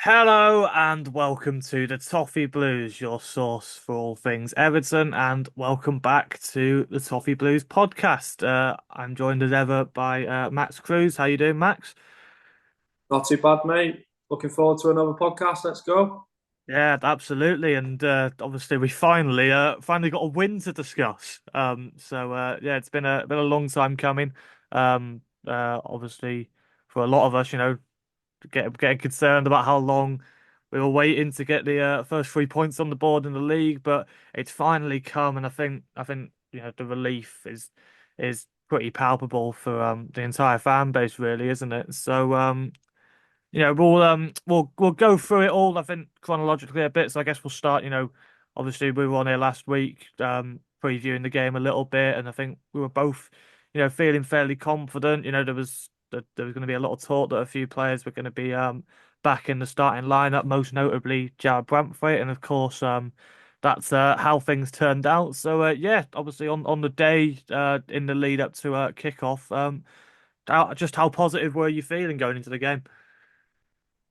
Hello and welcome to the Toffee Blues, your source for all things Everton, and welcome back to the Toffee Blues podcast. I'm joined as ever by Max Cruz. How you doing, Max? Not too bad, mate. Looking forward to another podcast. Let's go. Yeah, absolutely, and obviously we finally got a win to discuss. Yeah, it's been a long time coming. Obviously for a lot of us, getting concerned about how long we were waiting to get the first 3 points on the board in the league, but it's finally come, and I think the relief is pretty palpable for the entire fan base, really, isn't it? We'll go through it all, I think, chronologically a bit. So I guess we'll start, obviously we were on here last week, previewing the game a little bit, and I think we were both, feeling fairly confident. There was going to be a lot of talk that a few players were going to be back in the starting lineup, most notably Jared Brantford, and of course that's how things turned out. Yeah, obviously on the day in the lead up to kickoff, just how positive were you feeling going into the game?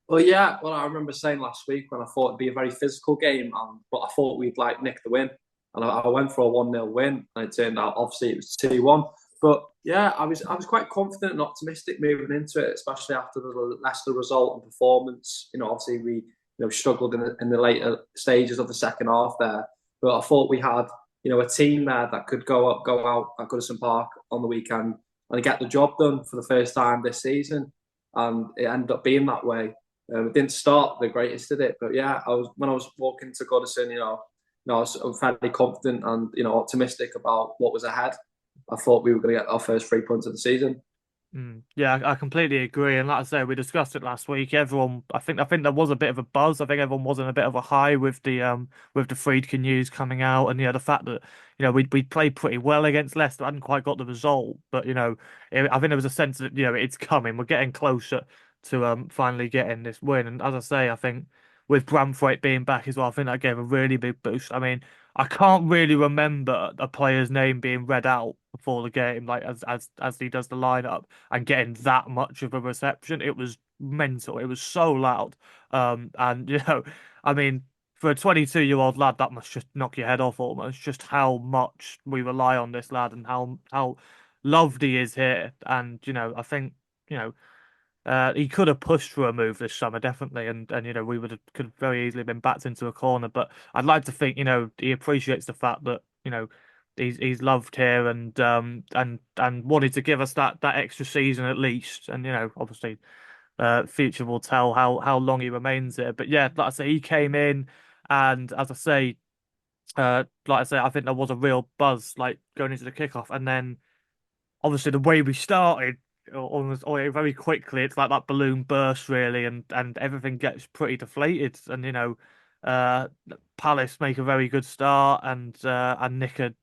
Well, yeah. Well, I remember saying last week when I thought it'd be a very physical game, but I thought we'd like nick the win, and I went for a 1-0 win, and it turned out obviously it was 2-1. But yeah, I was quite confident and optimistic moving into it, especially after the Leicester result and performance. Obviously we struggled in the later stages of the second half there, but I thought we had a team there that could go out at Goodison Park on the weekend and get the job done for the first time this season, and it ended up being that way. It didn't start the greatest, did it? But yeah, when I was walking to Goodison, I was fairly confident and optimistic about what was ahead. I thought we were going to get our first 3 points of the season. Yeah, I completely agree. And like I say, we discussed it last week. I think there was a bit of a buzz. I think everyone was in a bit of a high with the Friedkin news coming out, and the fact that we played pretty well against Leicester. Hadn't quite got the result, but I think there was a sense that it's coming. We're getting closer to finally getting this win. And as I say, I think with Bramthwaite being back as well, I think that gave a really big boost. I mean, I can't really remember a player's name being read out before the game, like as he does the lineup and getting that much of a reception. It was mental. It was so loud. And I mean, for a 22-year-old lad, that must just knock your head off almost. Just how much we rely on this lad and how loved he is here. And I think you know. He could have pushed for a move this summer, definitely, and we would have could have very easily been backed into a corner. But I'd like to think he appreciates the fact that he's loved here and wanted to give us that extra season at least. And obviously, future will tell how long he remains here. But yeah, like I say, he came in, and as I say, I think there was a real buzz like going into the kickoff, and then obviously the way we started almost very quickly, it's like that balloon burst really, and everything gets pretty deflated. And uh, Palace make a very good start and nick a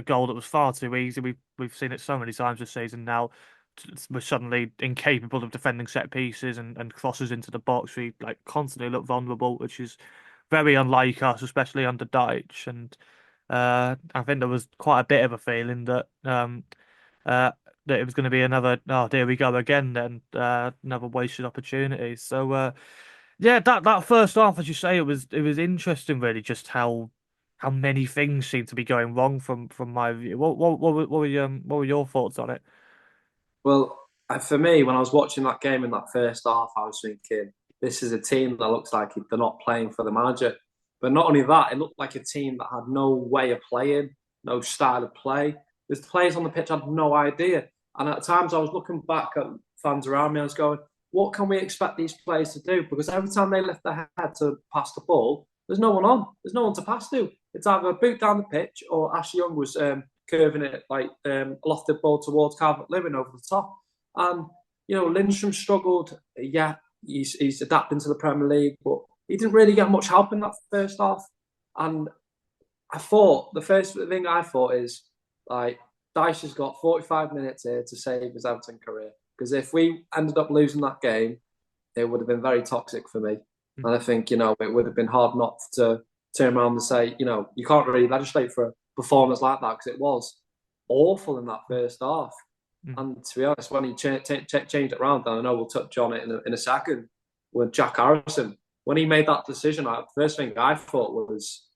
goal that was far too easy. We've seen it so many times this season now. We're suddenly incapable of defending set pieces and crosses into the box. We like constantly look vulnerable, which is very unlike us, especially under Dyche. And I think there was quite a bit of a feeling uh, that it was going to be another, oh, there we go again, then another wasted opportunity. Yeah, that first half, as you say, it was interesting, really, just how many things seem to be going wrong from my view. What were your thoughts on it? Well, for me, when I was watching that game in that first half, I was thinking, this is a team that looks like they're not playing for the manager. But not only that, it looked like a team that had no way of playing, no style of play. The players on the pitch had no idea. And at times I was looking back at fans around me, I was going, what can we expect these players to do? Because every time they lift their head to pass the ball, there's no one on. There's no one to pass to. It's either a boot down the pitch or Ashley Young was curving it like lofted ball towards Calvert-Lewin over the top. And Lindstrom struggled. Yeah, he's adapting to the Premier League, but he didn't really get much help in that first half. And I thought the first thing I thought is like Dyche has got 45 minutes here to save his Everton career. Because if we ended up losing that game, it would have been very toxic for me. And I think, it would have been hard not to turn around and say, you can't really legislate for a performance like that because it was awful in that first half. And to be honest, when he changed it around, and I know we'll touch on it in a second with Jack Harrison, when he made that decision, the first thing I thought was,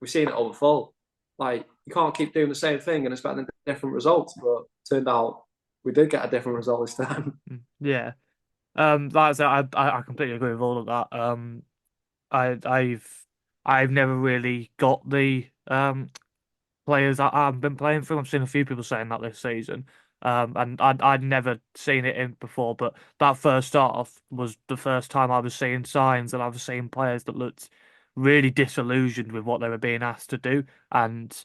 we've seen it over full. Like, you can't keep doing the same thing and expecting different results. But turned out we did get a different result this time. Yeah. Like I said, I completely agree with all of that. I I've never really got the players that I've been playing through. I've seen a few people saying that this season. And I'd never seen it in before, but that first half was the first time I was seeing signs and I was seeing players that looked really disillusioned with what they were being asked to do. And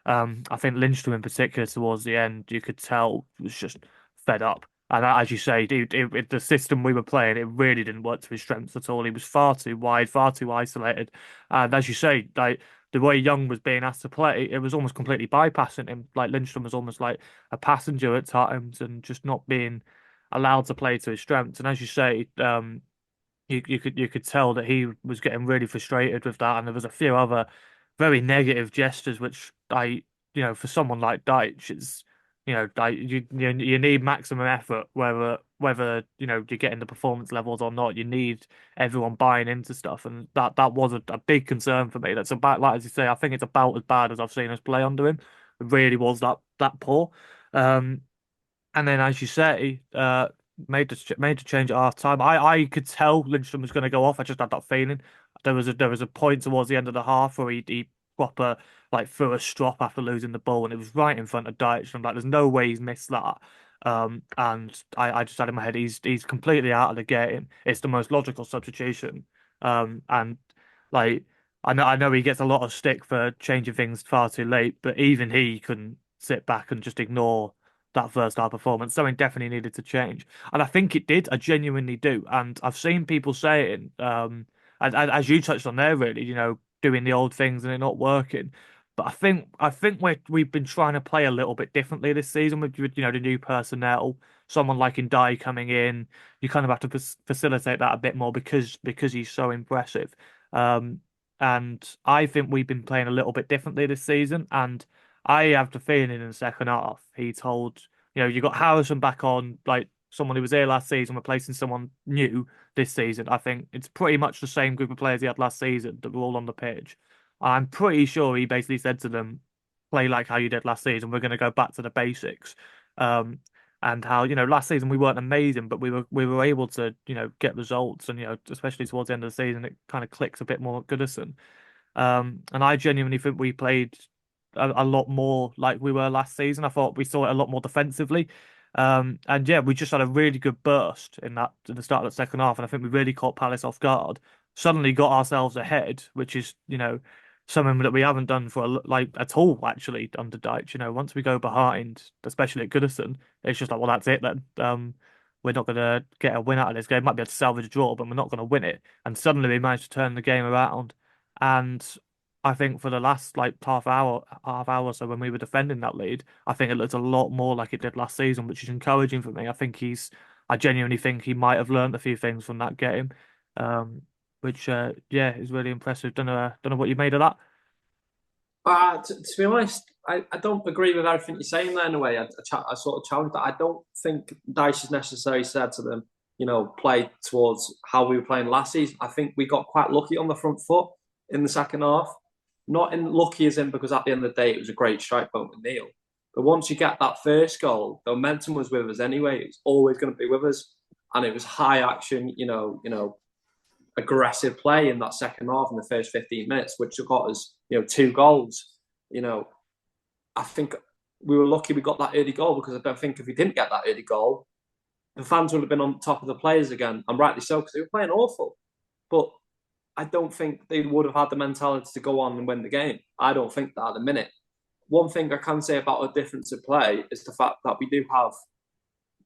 I think Lindstrom in particular towards the end, you could tell was just fed up. And as you say, the system we were playing, it really didn't work to his strengths at all. He was far too wide, far too isolated. And as you say, like the way Young was being asked to play, it was almost completely bypassing him. Like Lindstrom was almost like a passenger at times and just not being allowed to play to his strengths. And as you say, you could tell that he was getting really frustrated with that, and there was a few other very negative gestures, which for someone like Deitch, it's like you need maximum effort, whether you're getting the performance levels or not. You need everyone buying into stuff, and that was a big concern for me. That's about, like as you say, I think it's about as bad as I've seen us play under him. It really was that poor. Um, and then, as you say, made the change at half time. I could tell Lindstrom was going to go off. I just had that feeling. There was a point towards the end of the half where he proper like threw a strop after losing the ball, and it was right in front of Deitch. I'm like, there's no way he's missed that. And I just had in my head he's completely out of the game. It's the most logical substitution. And like I know he gets a lot of stick for changing things far too late, but even he couldn't sit back and just ignore that first half performance. Something definitely needed to change, and I think it did. I genuinely do, and I've seen people saying, as you touched on there, really, doing the old things and it not working. But I think we've been trying to play a little bit differently this season with the new personnel. Someone like Ndai coming in, you kind of have to facilitate that a bit more because he's so impressive. Um, and I think we've been playing a little bit differently this season, and I have the feeling in the second half he told, you got Harrison back on, like someone who was here last season, replacing someone new this season. I think it's pretty much the same group of players he had last season that were all on the pitch. I'm pretty sure he basically said to them, play like how you did last season. We're going to go back to the basics. Um, and how, last season we weren't amazing, but we were able to, get results. And, especially towards the end of the season, it kind of clicks a bit more at Goodison. And I genuinely think we played a lot more like we were last season. I thought we saw it a lot more defensively. And yeah, we just had a really good burst in the start of the second half, and I think we really caught Palace off guard. Suddenly got ourselves ahead, which is, something that we haven't done for like at all actually under Dyche. Once we go behind, especially at Goodison, it's just like, well, that's it then. We're not gonna get a win out of this game. Might be able to salvage a draw, but we're not gonna win it. And suddenly we managed to turn the game around. And I think for the last like half hour or so when we were defending that lead, I think it looked a lot more like it did last season, which is encouraging for me. I genuinely think he might have learned a few things from that game, which yeah, is really impressive. Don't know what you made of that. To be honest, I don't agree with everything you're saying there in a way. I sort of challenge that. I don't think Dyche has necessarily said to them, play towards how we were playing last season. I think we got quite lucky on the front foot in the second half. Not in lucky as in because at the end of the day, it was a great strike point with Neil. But once you get that first goal, the momentum was with us anyway. It's always going to be with us. And it was high action, aggressive play in that second half in the first 15 minutes, which got us, two goals. I think we were lucky we got that early goal because I don't think if we didn't get that early goal, the fans would have been on top of the players again, and rightly so because they were playing awful. But I don't think they would have had the mentality to go on and win the game. I don't think that at the minute. One thing I can say about a difference of play is the fact that we do have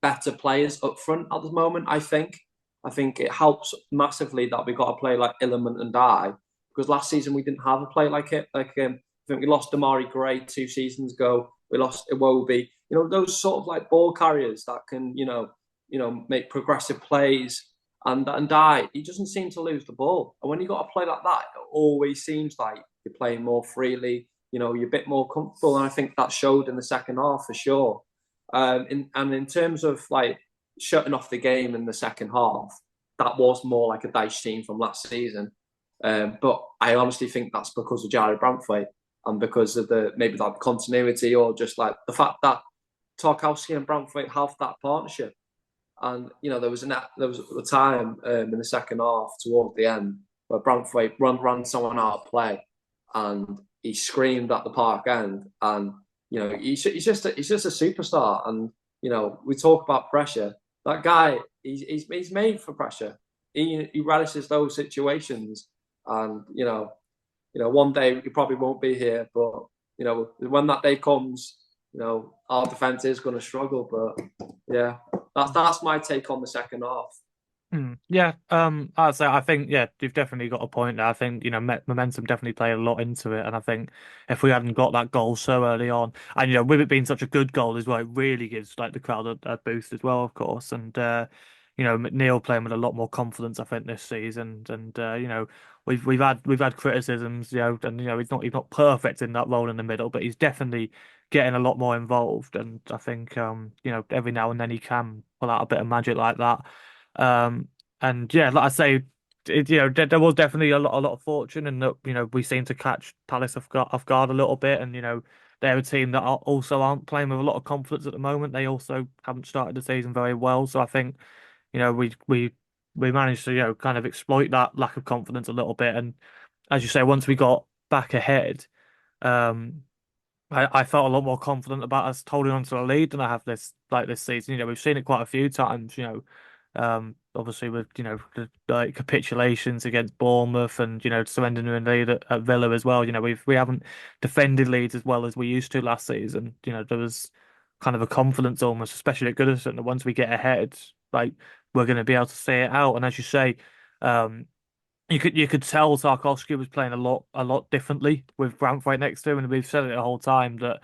better players up front at the moment. I think it helps massively that we got a player like Illiman and I, because last season we didn't have a player like it. I think we lost Damari Gray 2 seasons ago. We lost Iwobi. Those sort of like ball carriers that can, make progressive plays. And he doesn't seem to lose the ball. And when you got a play like that, it always seems like you're playing more freely. You're a bit more comfortable, and I think that showed in the second half for sure. In terms of like shutting off the game in the second half, that was more like a dice team from last season. But I honestly think that's because of Jarry Branthwaite and because of the maybe that continuity or just like the fact that Tarkowski and Branthwaite have that partnership. And there was a time in the second half toward the end where Branthwaite ran someone out of play, and he screamed at the park end. And he's just a superstar. And we talk about pressure. That guy, he's made for pressure. He relishes those situations. And one day he probably won't be here, but when that day comes, our defense is going to struggle. But yeah, that's my take on the second half. Yeah, I'd say I think yeah, you've definitely got a point there. I think momentum definitely played a lot into it, and I think if we hadn't got that goal so early on, and with it being such a good goal as well, it really gives like the crowd a boost as well, of course. And McNeil playing with a lot more confidence, I think, this season. And we've had criticisms, and he's not perfect in that role in the middle, but he's definitely getting a lot more involved. And I think every now and then he can pull out a bit of magic like that. Um, and yeah, like I say, there was definitely a lot of fortune, and that we seem to catch Palace off guard a little bit, and they're a team that also aren't playing with a lot of confidence at the moment. They also haven't started the season very well, so I think we managed to kind of exploit that lack of confidence a little bit, and as you say, once we got back ahead, um. I felt a lot more confident about us holding on to a lead than I have this season. We've seen it quite a few times. Obviously with the like capitulations against Bournemouth and surrendering a lead at Villa as well. We haven't defended leads as well as we used to last season. There was kind of a confidence almost, especially at Goodison, that once we get ahead, like we're going to be able to see it out. And as you say, um, you could tell Tarkowski was playing a lot differently with Branthwaite next to him, and we've said it the whole time that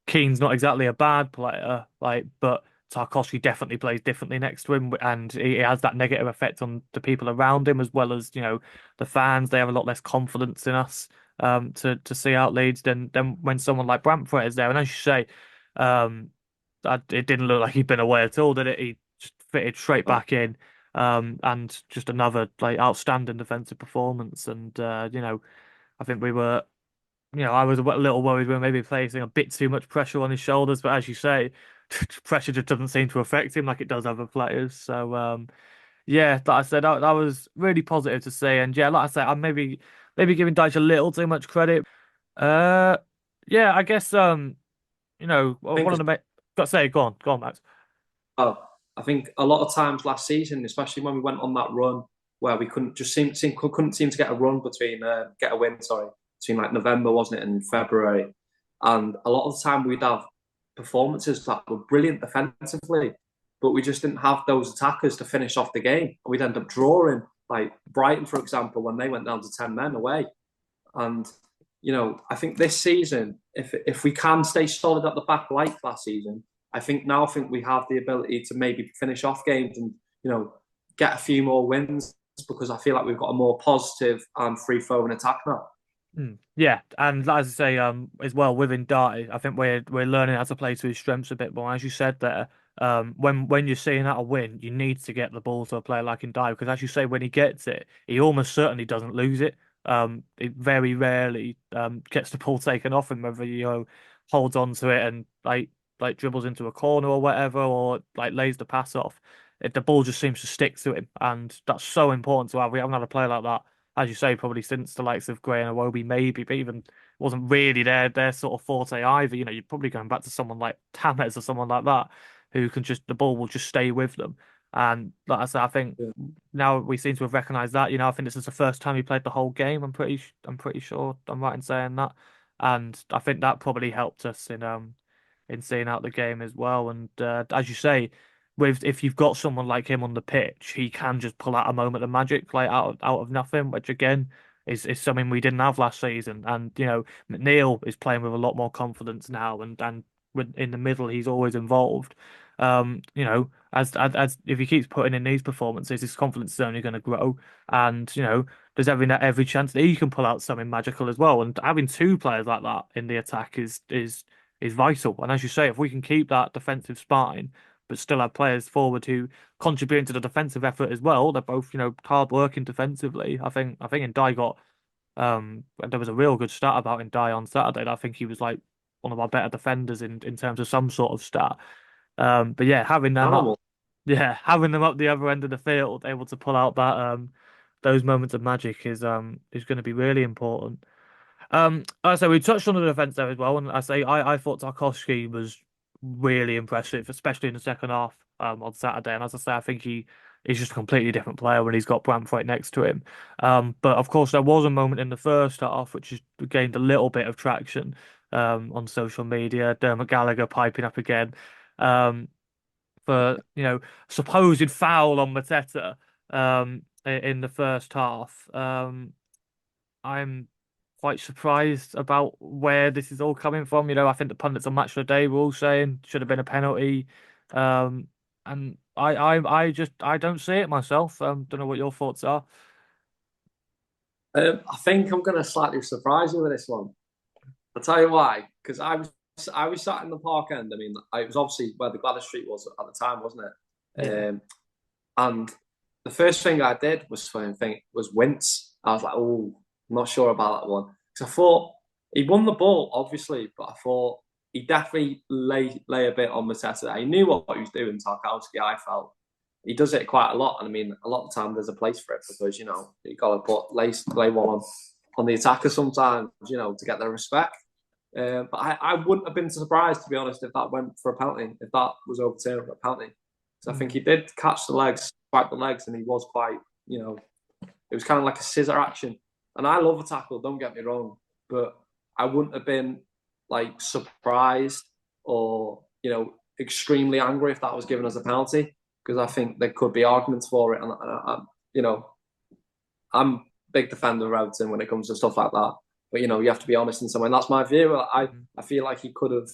Keane's not exactly a bad player, but Tarkowski definitely plays differently next to him, and he has that negative effect on the people around him as well as the fans. They have a lot less confidence in us to see out leads than when someone like Branthwaite is there. And as you say, um, it didn't look like he'd been away at all, did it? He just fitted straight back in. And just another like outstanding defensive performance. And I think I was a little worried we were maybe placing a bit too much pressure on his shoulders, but as you say, pressure just doesn't seem to affect him like it does other players. So yeah, like I said, that was really positive to see. And yeah, like I said, I'm maybe giving Dyche a little too much credit. Uh, yeah, I guess I think one of the got to say, go on, Max. well, I think a lot of times last season, especially when we went on that run where we couldn't seem to get a run get a win, sorry, between like November, wasn't it, and February, and a lot of the time we'd have performances that were brilliant defensively, but we just didn't have those attackers to finish off the game. We'd end up drawing, like Brighton, for example, when they went down to 10 men away. And I think this season, if we can stay solid at the back like last season, I think we have the ability to maybe finish off games and get a few more wins because I feel like we've got a more positive and free flowing attack now. Yeah, and as I say, as well within Darty, I think we're learning how to play to his strengths a bit more. As you said there, when you're seeing out a win, you need to get the ball to a player like Ndiaye because, as you say, when he gets it, he almost certainly doesn't lose it. It very rarely gets the ball taken off him, whether holds on to it and like dribbles into a corner or whatever, or like lays the pass off. The ball just seems to stick to him, and that's so important to have. We haven't had a player like that, as you say, probably since the likes of Gray and Iwobi, maybe, but even wasn't really their sort of forte either. You're probably going back to someone like Tamez or someone like that, who can just the ball will just stay with them. And like I said, I think Yeah. now we seem to have recognised that. I think this is the first time he played the whole game. I'm pretty sure I'm right in saying that, and I think that probably helped us in seeing out the game as well. And as you say, if you've got someone like him on the pitch, he can just pull out a moment of magic like out of nothing, which again is something we didn't have last season. And McNeil is playing with a lot more confidence now, and in the middle he's always involved. As if he keeps putting in these performances, his confidence is only going to grow, and there's every chance that he can pull out something magical as well. And having two players like that in the attack is vital. And as you say, if we can keep that defensive spine, but still had players forward who contributing to the defensive effort as well. They're both, hard working defensively. I think Ndai got there was a real good stat about Ndai on Saturday. And I think he was like one of our better defenders in terms of some sort of stat. But yeah, Animal. having them up the other end of the field, able to pull out that those moments of magic is going to be really important. I say we touched on the defense there as well, and I thought Tarkowski was really impressive, especially in the second half on Saturday. And as I say, I think he's just a completely different player when he's got Brandt right next to him. But of course, there was a moment in the first half which has gained a little bit of traction on social media. Dermot Gallagher piping up again for supposed foul on Mateta in the first half. I'm quite surprised about where this is all coming from. I think the pundits on Match of the Day were all saying should have been a penalty. And I don't see it myself. Don't know what your thoughts are. I think I'm going to slightly surprise you with this one. I'll tell you why. Because I was sat in the park end. I mean, it was obviously where the Gladys Street was at the time, wasn't it? Yeah. And the first thing I did was wince. I was like, oh, I'm not sure about that one. Because I thought he won the ball, obviously, but I thought he definitely lay a bit on Mateta. He knew what he was doing, Tarkowski, I felt. He does it quite a lot. And I mean, a lot of the time there's a place for it because, you got to lay one on the attacker sometimes, to get their respect. But I wouldn't have been surprised, to be honest, if that went for a penalty, if that was overturned for a penalty. So I think he did catch the legs, swipe the legs, and he was quite, it was kind of like a scissor action. And I love a tackle, don't get me wrong, but I wouldn't have been like surprised or, extremely angry if that was given as a penalty, because I think there could be arguments for it. And, I'm a big defender of Everton when it comes to stuff like that. But, you have to be honest in some way. And that's my view. I feel like he could have,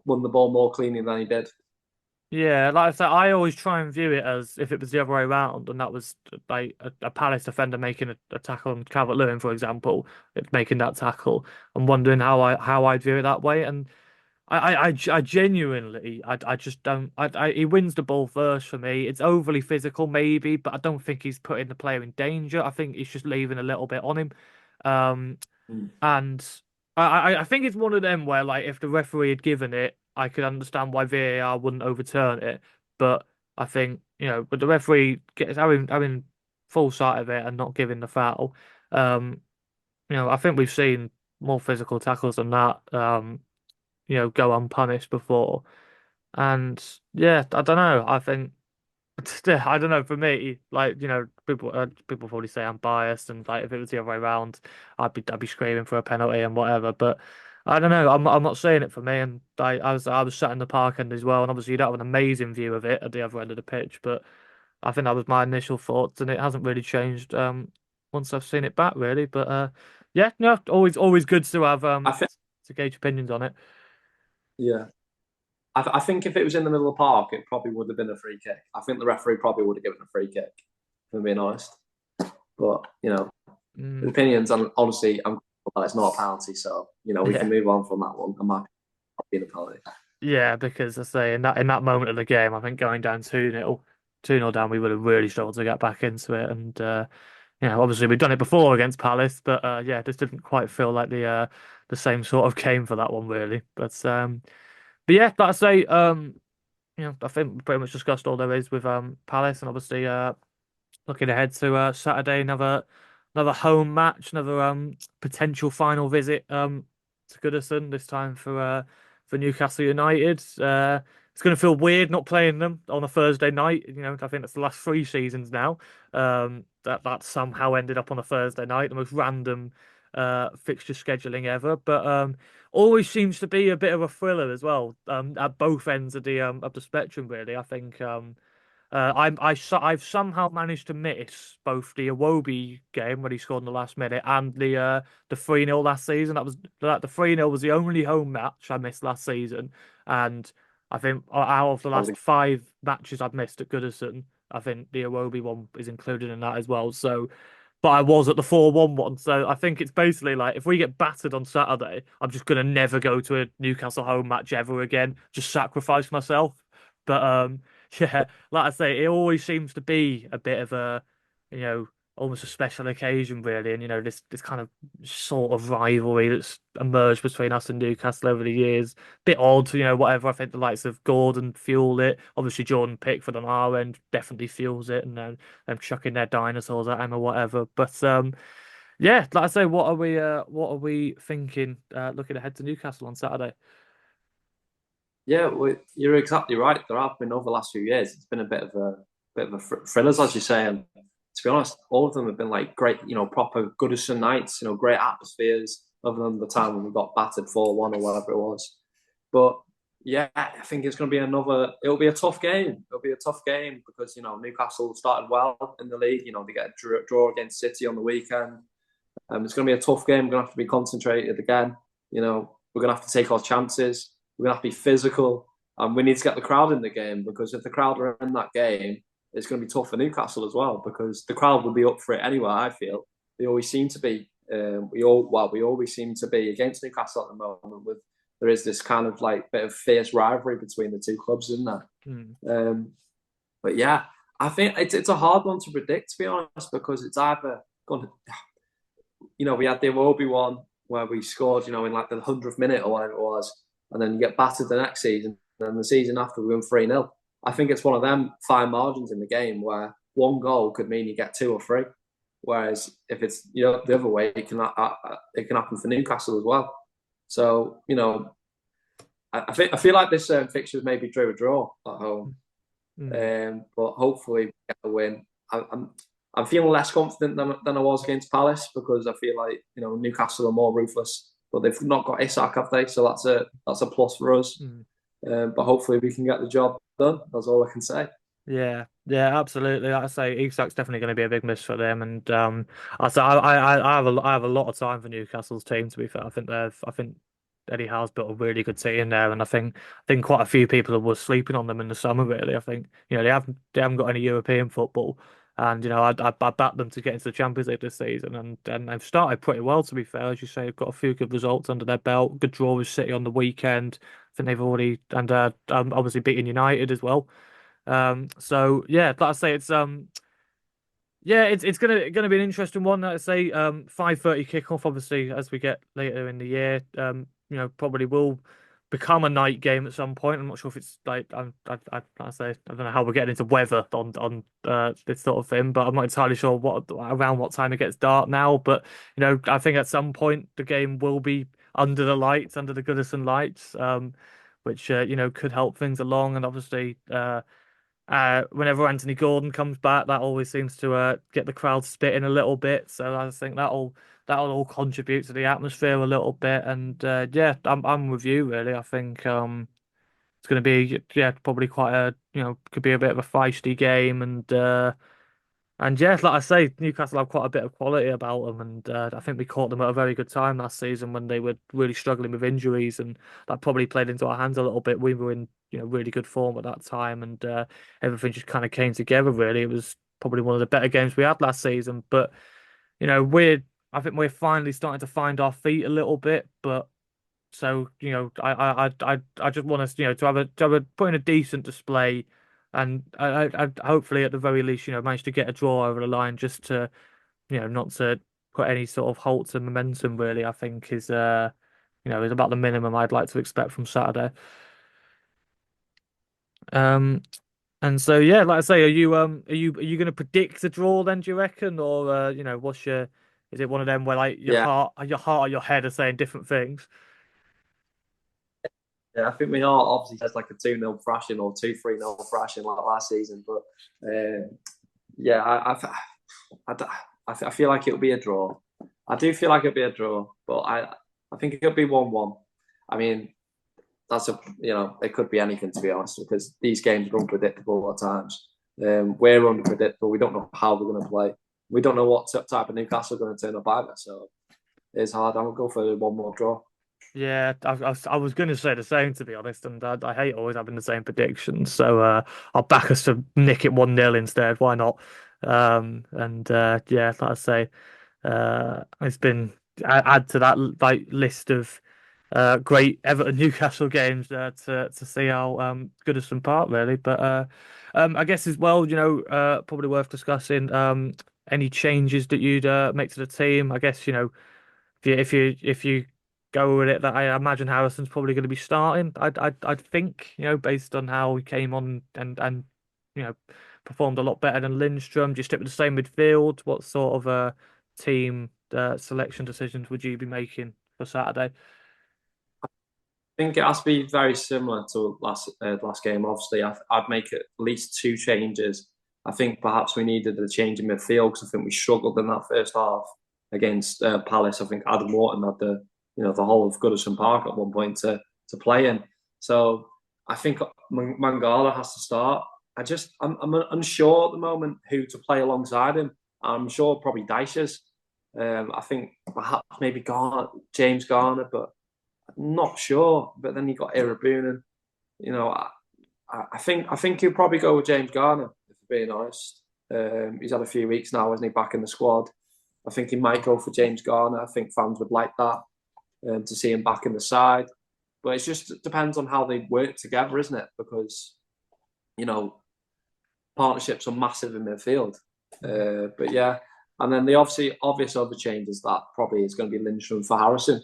won the ball more cleanly than he did. Yeah, like I said, I always try and view it as if it was the other way around, and that was like a Palace defender making a tackle on Calvert-Lewin, for example, making that tackle. I'm wondering how I'd view it that way, and I genuinely I just don't. He wins the ball first for me. It's overly physical, maybe, but I don't think he's putting the player in danger. I think he's just leaving a little bit on him. Um, Mm. and I think it's one of them where, like, if the referee had given it, I could understand why VAR wouldn't overturn it. But I think, with the referee having full sight of it and not giving the foul, I think we've seen more physical tackles than that, go unpunished before. And yeah, I don't know. I think I don't know. For me, like people probably say I'm biased, and like if it was the other way around, I'd be screaming for a penalty and whatever. But I don't know. I'm not saying it for me. And I was sat in the park end as well, and obviously you don't have an amazing view of it at the other end of the pitch. But I think that was my initial thoughts, and it hasn't really changed once I've seen it back, really. But yeah, no, always good to have I think, to gauge opinions on it. yeah. I think if it was in the middle of the park, it probably would have been a free kick. I think the referee probably would have given a free kick, if I'm being honest. But, opinions, and honestly, I'm glad it's not a penalty. So, we Yeah. can move on from that one. I'm happy being a penalty. Yeah, because I say in that moment of the game, I think going down 2-0 down, we would have really struggled to get back into it. And obviously we've done it before against Palace, but yeah, this didn't quite feel like the same sort of game for that one really. But yeah, like I say, I think we pretty much discussed all there is with Palace, and obviously looking ahead to Saturday, another home match, another potential final visit to Goodison, this time for Newcastle United. It's going to feel weird not playing them on a Thursday night. I think that's the last 3 seasons now. That somehow ended up on a Thursday night, the most random fixture scheduling ever. But always seems to be a bit of a thriller as well. At both ends of the spectrum, really. I think I've somehow managed to miss both the Iwobi game when he scored in the last minute and the 3-0 last season. The 3-0 was the only home match I missed last season, and I think out of the last 5 matches I've missed at Goodison, I think the Iwobi one is included in that as well. So, but I was at the 4-1 one, so I think it's basically like if we get battered on Saturday, I'm just gonna never go to a Newcastle home match ever again. Just sacrifice myself. But yeah, like I say, it always seems to be a bit of a, you know, almost a special occasion really, and this kind of sort of rivalry that's emerged between us and Newcastle over the years. Bit odd, whatever. I think the likes of Gordon fueled it. Obviously, Jordan Pickford on our end definitely fuels it, and then them chucking their dinosaurs at him or whatever. But yeah, like I say, what are we thinking? Looking ahead to Newcastle on Saturday. Yeah, well, you're exactly right. There have been over the last few years. It's been a bit of a thrillers, as you say. And to be honest, all of them have been like great, proper Goodison nights. Great atmospheres. Other than the time when we got battered 4-1 or whatever it was. But yeah, I think it's going to be another. It'll be a tough game. It'll be a tough game because Newcastle started well in the league. They get a draw against City on the weekend. It's going to be a tough game. We're going to have to be concentrated again. We're going to have to take our chances. We're going to have to be physical. And we need to get the crowd in the game because if the crowd are in that game, it's going to be tough for Newcastle as well because the crowd will be up for it anyway, I feel. They always seem to be. We always seem to be against Newcastle at the moment. There is this kind of like bit of fierce rivalry between the two clubs, isn't there? Hmm. But yeah, I think it's a hard one to predict, to be honest, because it's either going to we had the Iwobi one where we scored, in like the 100th minute or whatever it was, and then you get battered the next season, and then the season after we win 3-0. I think it's one of them fine margins in the game where one goal could mean you get two or three. Whereas if it's the other way, it can happen for Newcastle as well. So I feel like this fixture is maybe drew a draw at home, Hmm. but hopefully we get a win. I'm feeling less confident than I was against Palace because I feel like Newcastle are more ruthless, but they've not got Isak, have they? So that's a plus for us. Hmm. But hopefully we can get the job done. That's all I can say. Yeah, yeah, absolutely. Like I say, Isak's definitely going to be a big miss for them, and I say I have a lot of time for Newcastle's team. To be fair, I think Eddie Howe's built a really good team there, and I think quite a few people were sleeping on them in the summer. Really, I think they haven't got any European football, and I backed them to get into the Champions League this season, and they've started pretty well. To be fair, as you say, they've got a few good results under their belt. Good draw with City on the weekend. I think they've already and obviously beaten United as well. So yeah, like I say, yeah, it's gonna be an interesting one. Like I say, 5:30 kickoff. Obviously, as we get later in the year, probably will become a night game at some point. I'm not sure if it's like like I say, I don't know how we're getting into weather on this sort of thing, but I'm not entirely sure around what time it gets dark now. But I think at some point the game will be under the lights, under the Goodison lights, which could help things along, and obviously. Whenever Anthony Gordon comes back, that always seems to get the crowd spitting a little bit. So I think that'll all contribute to the atmosphere a little bit. And yeah, I'm with you really. I think it's going to be probably quite could be a bit of a feisty game and yeah, like I say, Newcastle have quite a bit of quality about them, and I think we caught them at a very good time last season when they were really struggling with injuries, and that probably played into our hands a little bit. We were in really good form at that time, and everything just kind of came together. Really, it was probably one of the better games we had last season. But I think we're finally starting to find our feet a little bit, but. So, I just want us, to have a put in a decent display, and I hopefully at the very least, manage to get a draw over the line just to, not to put any sort of halt to momentum. Really, I think is about the minimum I'd like to expect from Saturday. Um, and so yeah, like I say, are you going to predict a draw then? Do you reckon, or what's your? Is it one of them where like Yeah, your heart or your head are saying different things? yeah. I think my heart obviously says like a 2-0 thrashing or 2-3-0 thrashing like last season, but yeah, I feel like it'll be a draw. I do feel like it'll be a draw, but I think it'll be 1-1. I mean, it could be anything to be honest, because these games are unpredictable at times. We're unpredictable. We don't know how we're going to play. We don't know what type of Newcastle are going to turn up either. So it's hard. I will go for one more draw. Yeah, I was going to say the same to be honest, and I hate always having the same predictions. So I'll back us to nick it 1-0 instead. Why not? And yeah, like I say, it's been add to that like list of great Everton Newcastle games to see how Goodison Park really. But I guess as well, probably worth discussing any changes that you'd make to the team. I guess if you go with it, that I imagine Harrison's probably going to be starting. I'd think based on how he came on and you know performed a lot better than Lindstrom. Do you stick with the same midfield? What sort of team selection decisions would you be making for Saturday? think it has to be very similar to last game. Obviously, I'd make at least two changes. I think perhaps we needed a change in midfield because I think we struggled in that first half against Palace. I think Adam Wharton had the whole of Goodison Park at one point to play in. So I think Mangala has to start. I'm unsure at the moment who to play alongside him. I'm sure probably Dyches. I think perhaps maybe Garner, James Garner, but not sure. But then you got Irabunan. You know, I think he'll probably go with James Garner, if I'm being honest. He's had a few weeks now, isn't he, back in the squad? I think he might go for James Garner. I think fans would like that to see him back in the side. But it depends on how they work together, isn't it? Because, you know, partnerships are massive in midfield. But yeah, and then the obvious other change is that probably is going to be Lindstrom for Harrison.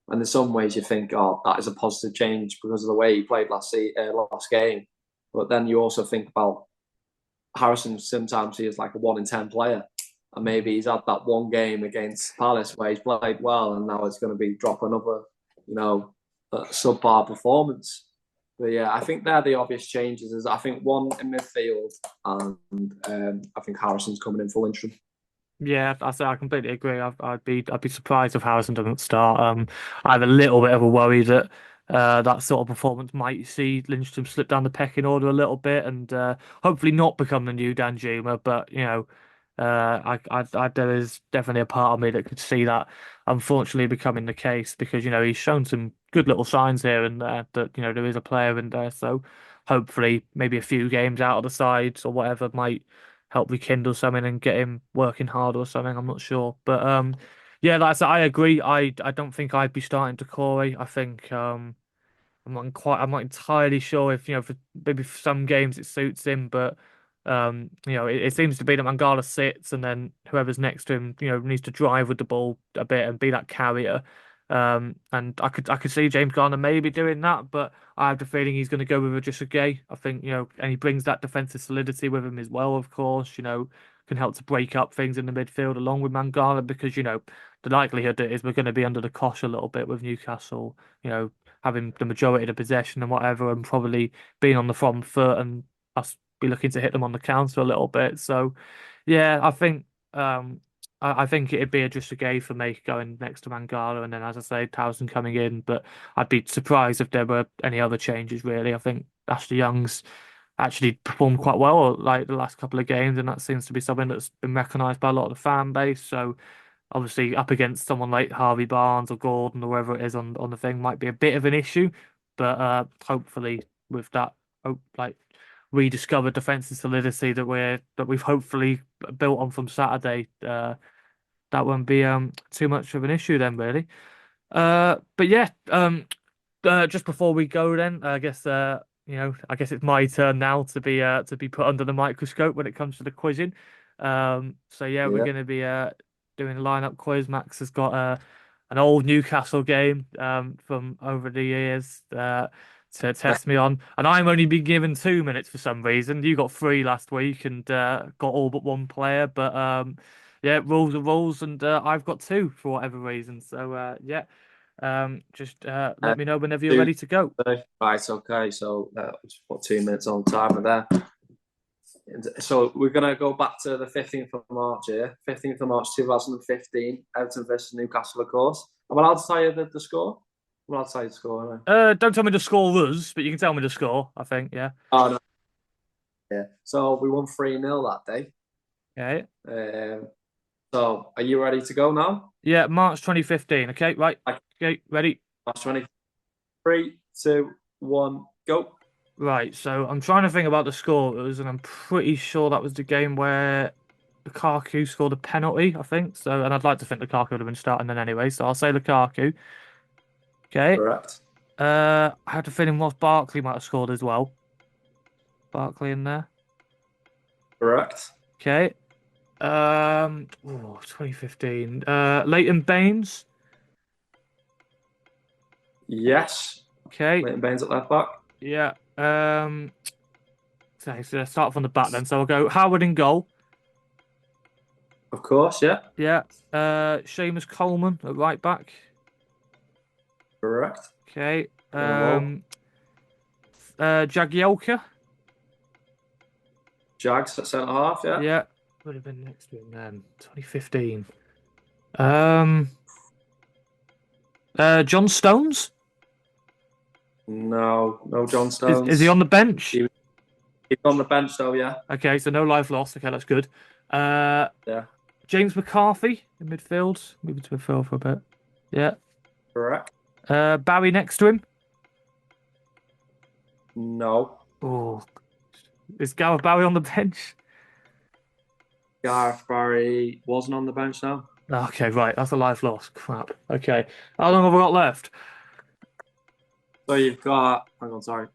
And in some ways, you think, oh, that is a positive change because of the way he played last game. But then you also think about Harrison. Sometimes he is like a 1 in 10 player, and maybe he's had that one game against Palace where he's played well, and now it's going to be drop another, subpar performance. But yeah, I think they're the obvious changes. Is I think one in midfield, and I think Harrison's coming in for Lindstrom. Yeah, I completely agree. I'd be surprised if Harrison doesn't start. I have a little bit of a worry that that sort of performance might see Lindstrom slip down the pecking order a little bit, and hopefully not become the new Danjuma. But there is definitely a part of me that could see that unfortunately becoming the case because he's shown some good little signs here and there that there is a player in there. So hopefully maybe a few games out of the sides or whatever might help rekindle something and get him working hard or something. I'm not sure, but yeah, like I said, I agree. I don't think I'd be starting to Corey. I think I'm not entirely sure if for maybe for some games it suits him, but it seems to be that Mangala sits and then whoever's next to him needs to drive with the ball a bit and be that carrier. And I could see James Garner maybe doing that, but I have the feeling he's going to go with just a gay. I think and he brings that defensive solidity with him as well. Of course, can help to break up things in the midfield along with Mangala because the likelihood is we're going to be under the cosh a little bit with Newcastle. Having the majority of the possession and whatever, and probably being on the front foot and us be looking to hit them on the counter a little bit. So, yeah, I think I think it'd be just a gay for me going next to Mangala, and then as I say, Towson coming in. But I'd be surprised if there were any other changes. Really, I think Ashley Young's actually performed quite well like the last couple of games, and that seems to be something that's been recognised by a lot of the fan base. So obviously up against someone like Harvey Barnes or Gordon or whoever it is on the thing might be a bit of an issue, but hopefully with that like rediscovered defensive solidity that we've hopefully built on from Saturday, that won't be too much of an issue then really. But yeah, just before we go then, I guess it's my turn now to be put under the microscope when it comes to the quizzing. So yeah, we're Yeah. going to be doing a lineup quiz. Max has got an old Newcastle game from over the years to test me on, and I'm only been given 2 minutes for some reason. You got three last week and got all but one player, but yeah, rules are rules, and I've got two for whatever reason. So yeah, just Uh, let me know whenever you're two, ready to go. right, okay. So just put 2 minutes on timer there. So we're going to go back to the 15th of March here. 15th of March 2015, Everton versus Newcastle, of course. I'm allowed to tell you the score? I'm allowed to tell you the score, aren't Don't tell me the score was, but you can tell me the score. I think, yeah. I? Oh, no. Yeah. So we won 3-0 that day. Yeah. So are you ready to go now? Yeah, March 2015. Okay, right. Okay, ready. March 23, 2, 1, go. Right, so I'm trying to think about the scorers, and I'm pretty sure that was the game where Lukaku scored a penalty, I think. So, and I'd like to think Lukaku would have been starting then anyway, so I'll say Lukaku. Okay. Correct. I had a feeling Ross Barkley might have scored as well. Barkley in there. Correct. Okay. 2015. Leighton Baines. Yes. Okay. Leighton Baines at left back. Yeah. So let's start from the back then. So I'll go Howard in goal. Of course, yeah. Yeah. Seamus Coleman at right back. Correct. Okay. On a roll. Jagielka. Jags at centre half, yeah. Yeah. Would have been next to him then. 2015. Um. John Stones. No, no John Is he Stones. on the bench? He's on the bench though, yeah. Okay, so no life lost. Okay, that's good. Uh, Yeah. James McCarthy in midfield. Moving to midfield for a bit. Yeah. Correct. Barry next to him. No. Oh, is Gareth Barry on the bench? Gareth Barry wasn't on the bench now. Okay, right. That's a life lost. Crap. Okay. How long have we got left? So you've got, hang on, sorry.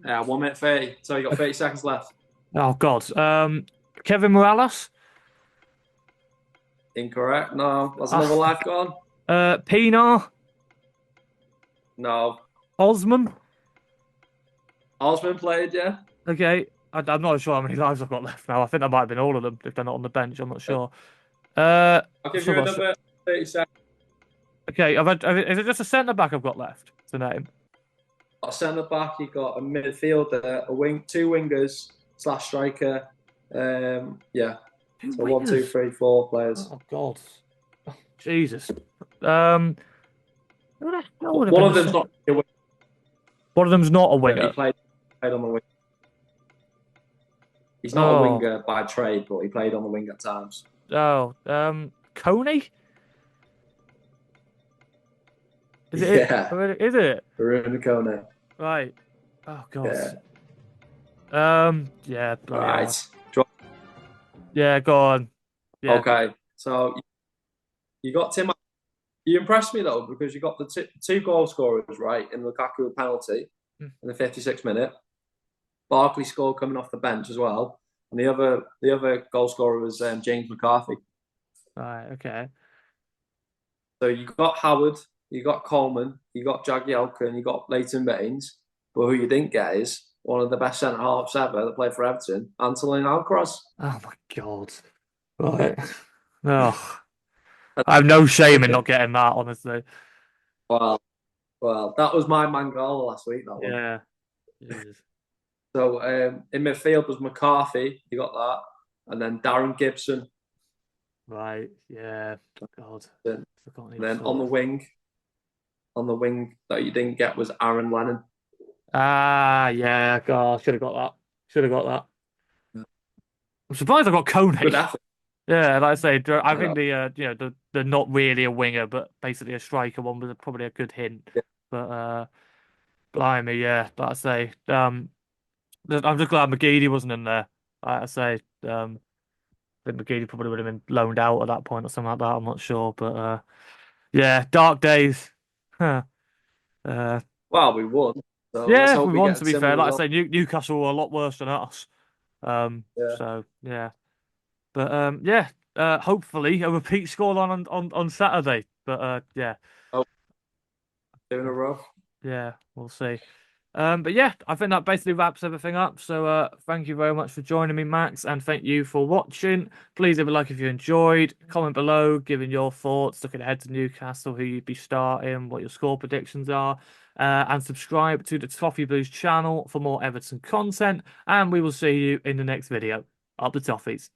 1 minute 30. So you've got 30 seconds left. Oh God. Kevin Morales. Incorrect. No. That's another life gone. Pienaar. No. Osman. Osman played, yeah. Okay. I'm not sure how many lives I've got left now. I think that might have been all of them if they're not on the bench. I'm not sure. Uh, I'll give so you another 30 seconds. Okay, is it just a centre back I've got left to name? A centre back, you've got a midfielder, two wingers / striker. Yeah. Two So 1, 2, wingers. 3, 4 players. Oh God, oh, Jesus. Who the hell would have One been of them's not a winger, One of them's not a but he winger. played on the wing. He's not a Oh, winger by trade, but he played on the wing at times. oh, Coney? Is it? Yeah. Is it? Ruben Kone. Right. Oh God. Yeah. Yeah, bloody hell. Right. Yeah, go on. Yeah. Okay. So you got Tim. You impressed me though because you got the two goal scorers right in Lukaku penalty Hmm. in the 56th minute. Barkley scored coming off the bench as well, and the other goal scorer was James McCarthy. Right. Okay. So you got Howard, you got Coleman, you got Jagielka, and you got Leighton Baines. But who you didn't get is one of the best centre halves ever that played for Everton, Antolin Alcaraz. Oh my God. Right. Oh, I have no shame in not getting that, honestly. Well, well, that was my Mangala last week. That one. Yeah. Jesus. So in midfield was McCarthy. You got that, and then Darren Gibson. Right. Yeah. God. And Forgotten then him on the wing that you didn't get was Aaron Lennon. Ah, yeah. God, should have got that. Should have got that. I'm surprised I got Coney. Good effort. Yeah, like I say, I I think know. the not really a winger, but basically a striker one was probably a good hint. Yeah. But blimey, yeah. Like I say, I'm just glad McGeady wasn't in there. Like I say, I think McGeady probably would have been loaned out at that point or something like that. I'm not sure, but yeah, dark days. Huh. Uh, Well, we won. So let's yeah, hope we we won get to a be fair. similar Like I result. say, Newcastle were a lot worse than us. Yeah. So yeah, but yeah, hopefully a repeat scoreline on Saturday. But yeah, Oh, 2 in a row. yeah, we'll see. But yeah, I think that basically wraps everything up. So thank you very much for joining me, Max, and thank you for watching. Please leave a like if you enjoyed. Comment below, giving your thoughts, looking ahead to Newcastle, who you'd be starting, what your score predictions are, and subscribe to the Toffee Blues channel for more Everton content. And we will see you in the next video. Up the Toffees.